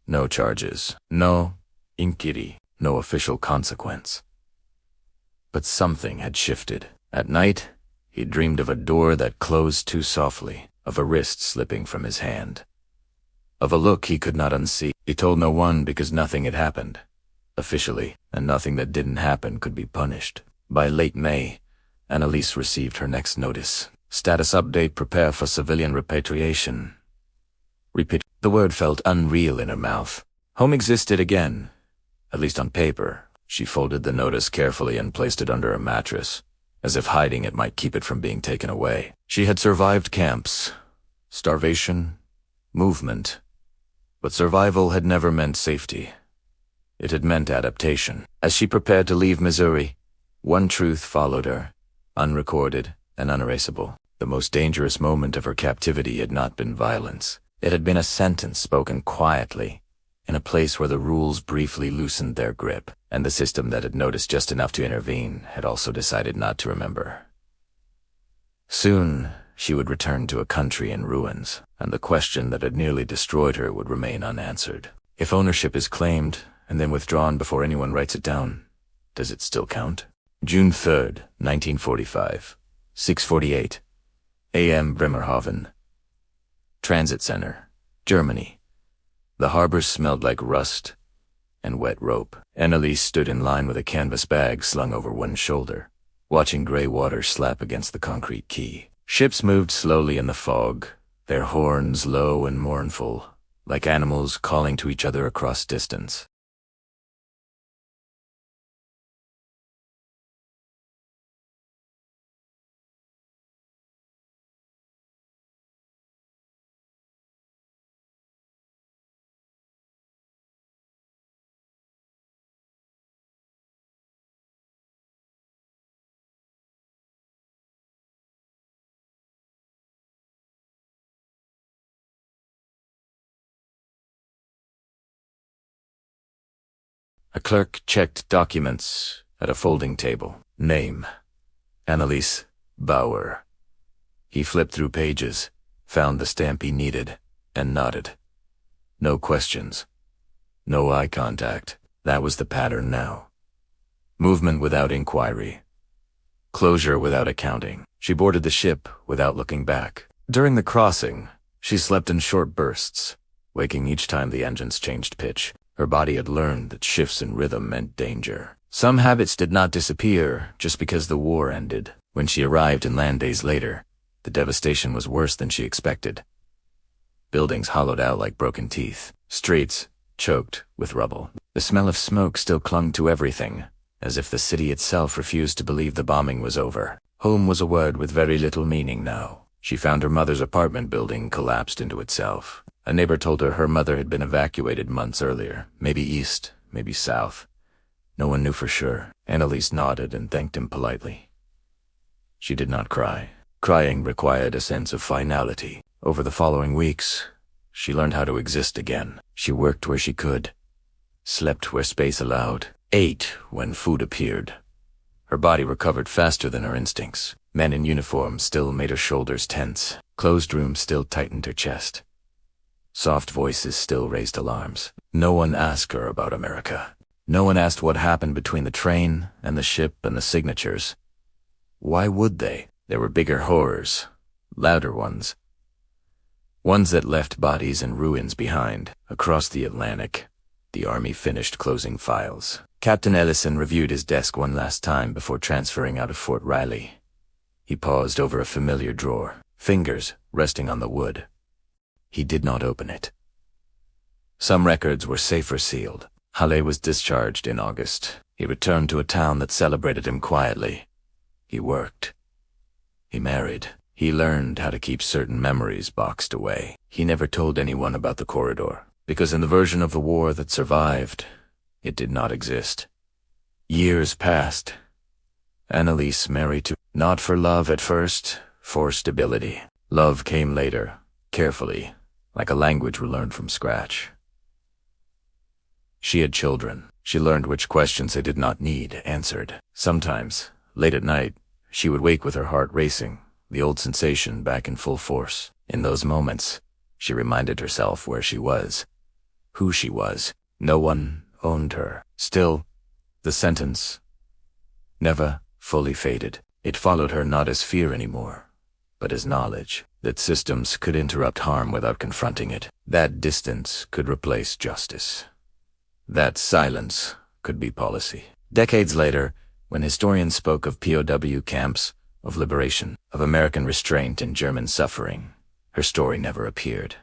No charges, no inquiry, no official consequence. But something had shifted. At night, he dreamed of a door that closed too softly, of a wrist slipping from his hand, of a look he could not unsee. He told no one because nothing had happened, officially, and nothing that didn't happen could be punished. By late May, Annalise received her next notice. Status update: prepare for civilian repatriation. Repeat. The word felt unreal in her mouth. Home existed again, at least on paper. She folded the notice carefully and placed it under a mattress, as if hiding it might keep it from being taken away. She had survived camps, starvation, movement, but survival had never meant safety. It had meant adaptation. As she prepared to leave Missouri, one truth followed her, unrecorded and unerasable. The most dangerous moment of her captivity had not been violence. It had been a sentence spoken quietly, in a place where the rules briefly loosened their grip, and the system that had noticed just enough to intervene had also decided not to remember. Soon, she would return to a country in ruins, and the question that had nearly destroyed her would remain unanswered. If ownership is claimed and then withdrawn before anyone writes it down, does it still count? June 3rd, 1945, 6:48 a.m. Bremerhaven. Transit Center, Germany. The harbor smelled like rust and wet rope. Annalise stood in line with a canvas bag slung over one shoulder, watching gray water slap against the concrete quay. Ships moved slowly in the fog, their horns low and mournful, like animals calling to each other across distance. A clerk checked documents at a folding table. Name: Annalise Bauer. He flipped through pages, found the stamp he needed, and nodded. No questions. No eye contact. That was the pattern now. Movement without inquiry. Closure without accounting. She boarded the ship without looking back. During the crossing, she slept in short bursts, waking each time the engines changed pitch. Her body had learned that shifts in rhythm meant danger. Some habits did not disappear just because the war ended. When she arrived in land days later, the devastation was worse than she expected. Buildings hollowed out like broken teeth. Streets choked with rubble. The smell of smoke still clung to everything, as if the city itself refused to believe the bombing was over. Home was a word with very little meaning now. She found her mother's apartment building collapsed into itself. A neighbor told her mother had been evacuated months earlier, maybe east, maybe south. No one knew for sure. Annalise nodded and thanked him politely. She did not cry. Crying required a sense of finality. Over the following weeks, she learned how to exist again. She worked where she could, slept where space allowed, ate when food appeared. Her body recovered faster than her instincts. Men in uniform still made her shoulders tense. Closed rooms still tightened her chest. Soft voices still raised alarms. No one asked her about America. No one asked what happened between the train and the ship and the signatures. Why would they? There were bigger horrors, louder ones. Ones that left bodies and ruins behind. Across the Atlantic, the Army finished closing files. Captain Ellison reviewed his desk one last time before transferring out of Fort Riley. He paused over a familiar drawer, fingers resting on the wood. He did not open it. Some records were safer sealed. Halle was discharged in August. He returned to a town that celebrated him quietly. He worked. He married. He learned how to keep certain memories boxed away. He never told anyone about the corridor, because in the version of the war that survived, it did not exist. Years passed. Annalise married to, not for love at first, for stability. Love came later, carefully, like a language we learned from scratch. She had children. She learned which questions they did not need answered. Sometimes, late at night, she would wake with her heart racing, the old sensation back in full force. In those moments, she reminded herself where she was, who she was. No one owned her. Still, the sentence never fully faded. It followed her not as fear anymore, but as knowledge that systems could interrupt harm without confronting it. That distance could replace justice. That silence could be policy. Decades later, when historians spoke of POW camps, of liberation, of American restraint and German suffering, her story never appeared.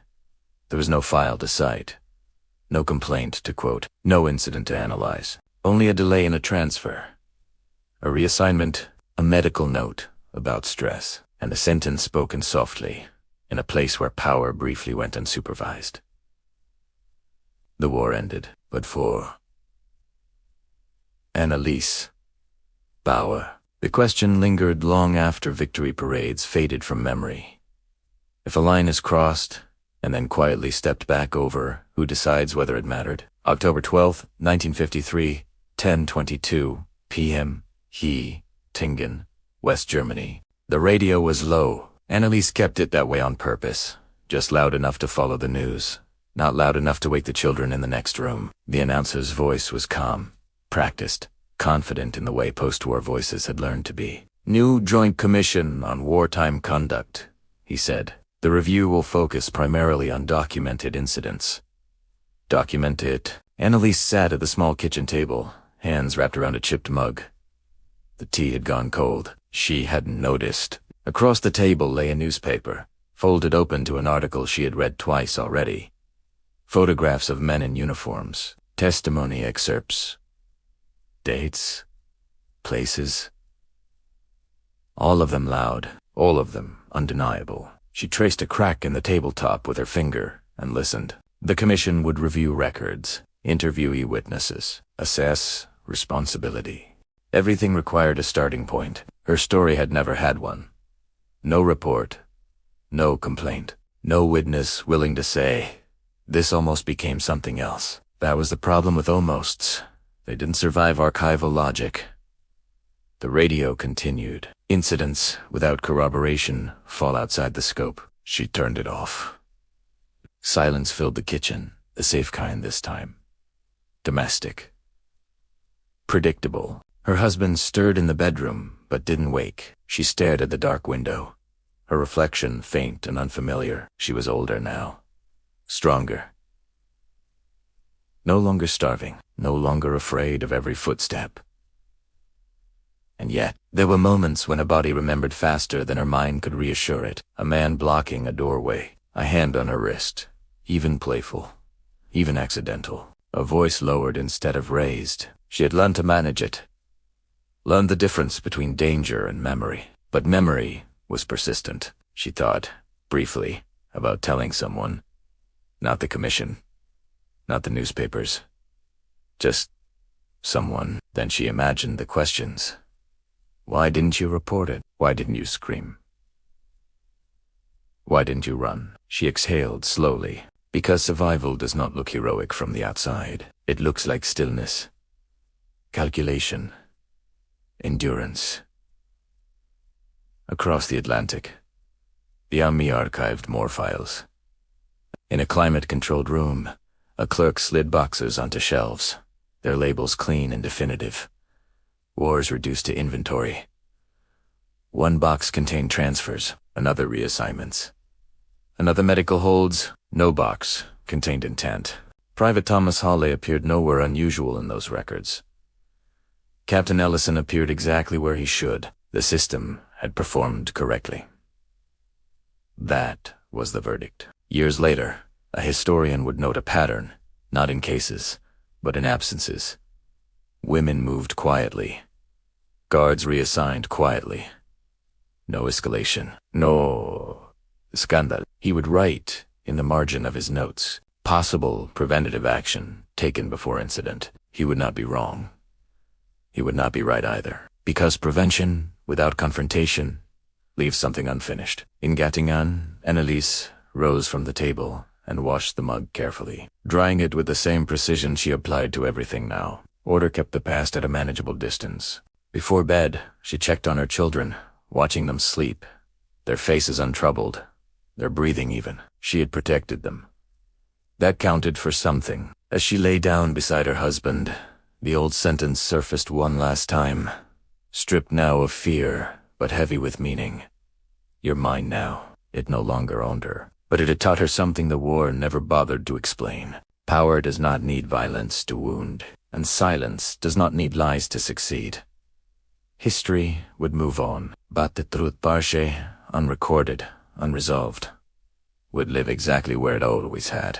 There was no file to cite, no complaint to quote, no incident to analyze, only a delay in a transfer, a reassignment, a medical note about stress, and a sentence spoken softly, in a place where power briefly went unsupervised. The war ended, but for Annalise Bauer, the question lingered long after victory parades faded from memory. If a line is crossed, and then quietly stepped back over, who decides whether it mattered? October 12, 1953, 10:22 p.m., Tingen, West Germany. The radio was low. Annalise kept it that way on purpose, just loud enough to follow the news, not loud enough to wake the children in the next room. The announcer's voice was calm, practiced, confident in the way post-war voices had learned to be. New Joint Commission on Wartime Conduct, he said. The review will focus primarily on documented incidents. Document it. Annalise sat at the small kitchen table, hands wrapped around a chipped mug. The tea had gone cold. She hadn't noticed. Across the table lay a newspaper, folded open to an article she had read twice already. Photographs of men in uniforms, testimony excerpts, dates, places. All of them loud, all of them undeniable. She traced a crack in the tabletop with her finger and listened. The commission would review records, interview witnesses, assess responsibility. Everything required a starting point. Her story had never had one. No report, no complaint, no witness willing to say. This almost became something else. That was the problem with almosts. They didn't survive archival logic. The radio continued. Incidents without corroboration fall outside the scope. She turned it off. Silence filled the kitchen, the safe kind this time. Domestic. Predictable. Her husband stirred in the bedroom, but didn't wake. She stared at the dark window. Her reflection faint and unfamiliar. She was older now. Stronger. No longer starving, no longer afraid of every footstep. And yet, there were moments when her body remembered faster than her mind could reassure it. A man blocking a doorway, a hand on her wrist, even playful, even accidental. A voice lowered instead of raised. She had learned to manage it. Learned the difference between danger and memory. But memory was persistent. She thought, briefly, about telling someone. Not the commission. Not the newspapers. Just someone. Then she imagined the questions. Why didn't you report it? Why didn't you scream? Why didn't you run? She exhaled slowly. Because survival does not look heroic from the outside. It looks like stillness. Calculation. Endurance. Across the Atlantic, the Army archived more files. In a climate-controlled room, a clerk slid boxes onto shelves, their labels clean and definitive. Wars reduced to inventory. One box contained transfers, another reassignments. Another medical holds, no box contained intent. Private Thomas Hawley appeared nowhere unusual in those records. Captain Ellison appeared exactly where he should. The system had performed correctly. That was the verdict. Years later, a historian would note a pattern, not in cases, but in absences. Women moved quietly. Guards reassigned quietly. No escalation. No scandal. He would write in the margin of his notes, possible preventative action taken before incident. He would not be wrong. He would not be right either. Because prevention, without confrontation, leaves something unfinished. In Göttingen, Annalise rose from the table and washed the mug carefully, drying it with the same precision she applied to everything now. Order kept the past at a manageable distance. Before bed, she checked on her children, watching them sleep, their faces untroubled, their breathing even. She had protected them. That counted for something. As she lay down beside her husband, the old sentence surfaced one last time, stripped now of fear, but heavy with meaning. You're mine now. It no longer owned her. But it had taught her something the war never bothered to explain. Power does not need violence to wound, and silence does not need lies to succeed. History would move on, but the truth parche, unrecorded, unresolved, would live exactly where it always had.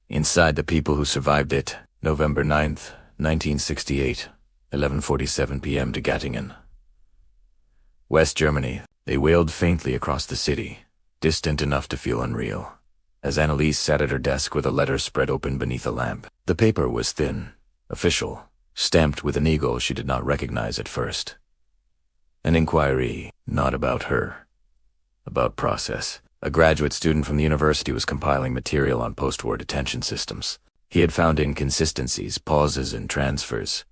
Inside the people who survived it, November 9th, 1968, 11:47 p.m. to Göttingen. West Germany, they wailed faintly across the city, distant enough to feel unreal, as Annalise sat at her desk with a letter spread open beneath a lamp. The paper was thin, official, stamped with an eagle she did not recognize at first. An inquiry, not about her, about process. A graduate student from the university was compiling material on post-war detention systems. He had found inconsistencies, pauses in transfers,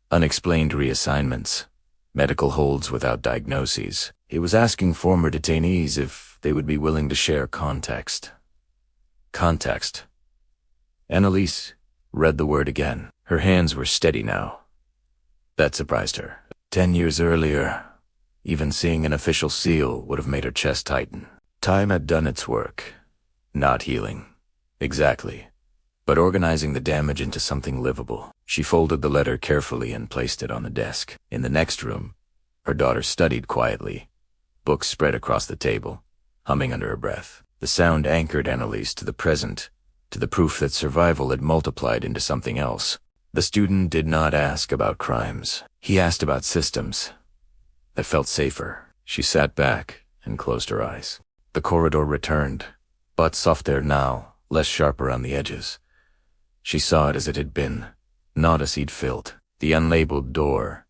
unexplained reassignments, medical holds without diagnoses. He was asking former detainees if they would be willing to share context. Context. Annalise read the word again. Her hands were steady now. That surprised her. 10 years earlier, even seeing an official seal would have made her chest tighten. Time had done its work. Not healing. Exactly. but organizing the damage into something livable. She folded the letter carefully and placed it on the desk. In the next room, her daughter studied quietly, books spread across the table, humming under her breath. The sound anchored Annalise to the present, to the proof that survival had multiplied into something else. The student did not ask about crimes. He asked about systems that felt safer. She sat back and closed her eyes. The corridor returned, but softer now, less sharp around the edges. She saw it as it had been, not as he'd filled. The unlabeled door,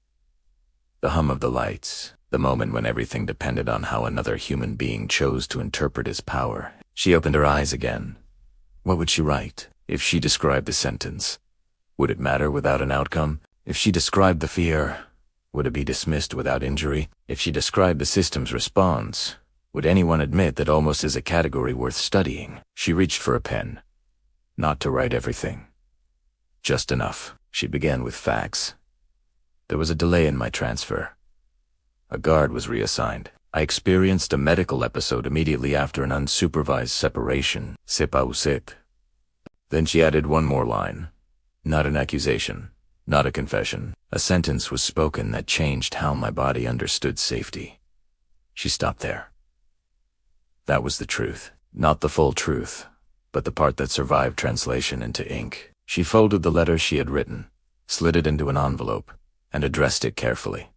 the hum of the lights, the moment when everything depended on how another human being chose to interpret his power. She opened her eyes again. What would she write? If she described the sentence, would it matter without an outcome? If she described the fear, would it be dismissed without injury? If she described the system's response, would anyone admit that almost is a category worth studying? She reached for a pen. Not to write everything. Just enough. She began with facts. There was a delay in my transfer. A guard was reassigned. I experienced a medical episode immediately after an unsupervised separation. C'est pas où c'est. Then she added one more line. Not an accusation. Not a confession. A sentence was spoken that changed how my body understood safety. She stopped there. That was the truth. Not the full truth, but the part that survived translation into ink. She folded the letter she had written, slid it into an envelope, and addressed it carefully.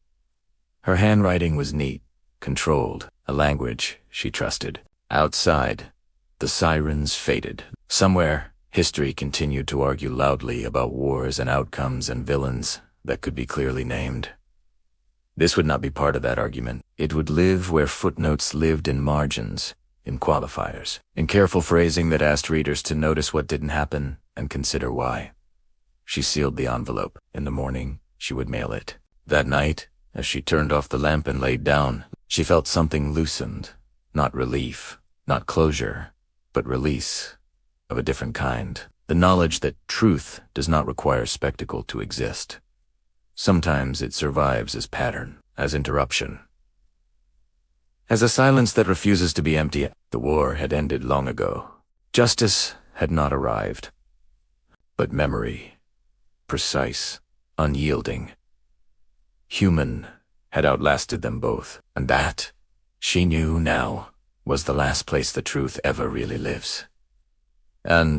Her handwriting was neat, controlled, a language she trusted. Outside, the sirens faded. Somewhere, history continued to argue loudly about wars and outcomes and villains that could be clearly named. This would not be part of that argument. It would live where footnotes lived in margins, in qualifiers, in careful phrasing that asked readers to notice what didn't happen and consider why. She sealed the envelope. In the morning, she would mail it. That night, as she turned off the lamp and laid down, she felt something loosened. Not relief, not closure, but release of a different kind. The knowledge that truth does not require spectacle to exist. Sometimes it survives as pattern, as interruption. As a silence that refuses to be empty. The war had ended long ago. Justice had not arrived. But memory, precise, unyielding, human, had outlasted them both. And that, she knew now, was the last place the truth ever really lives. And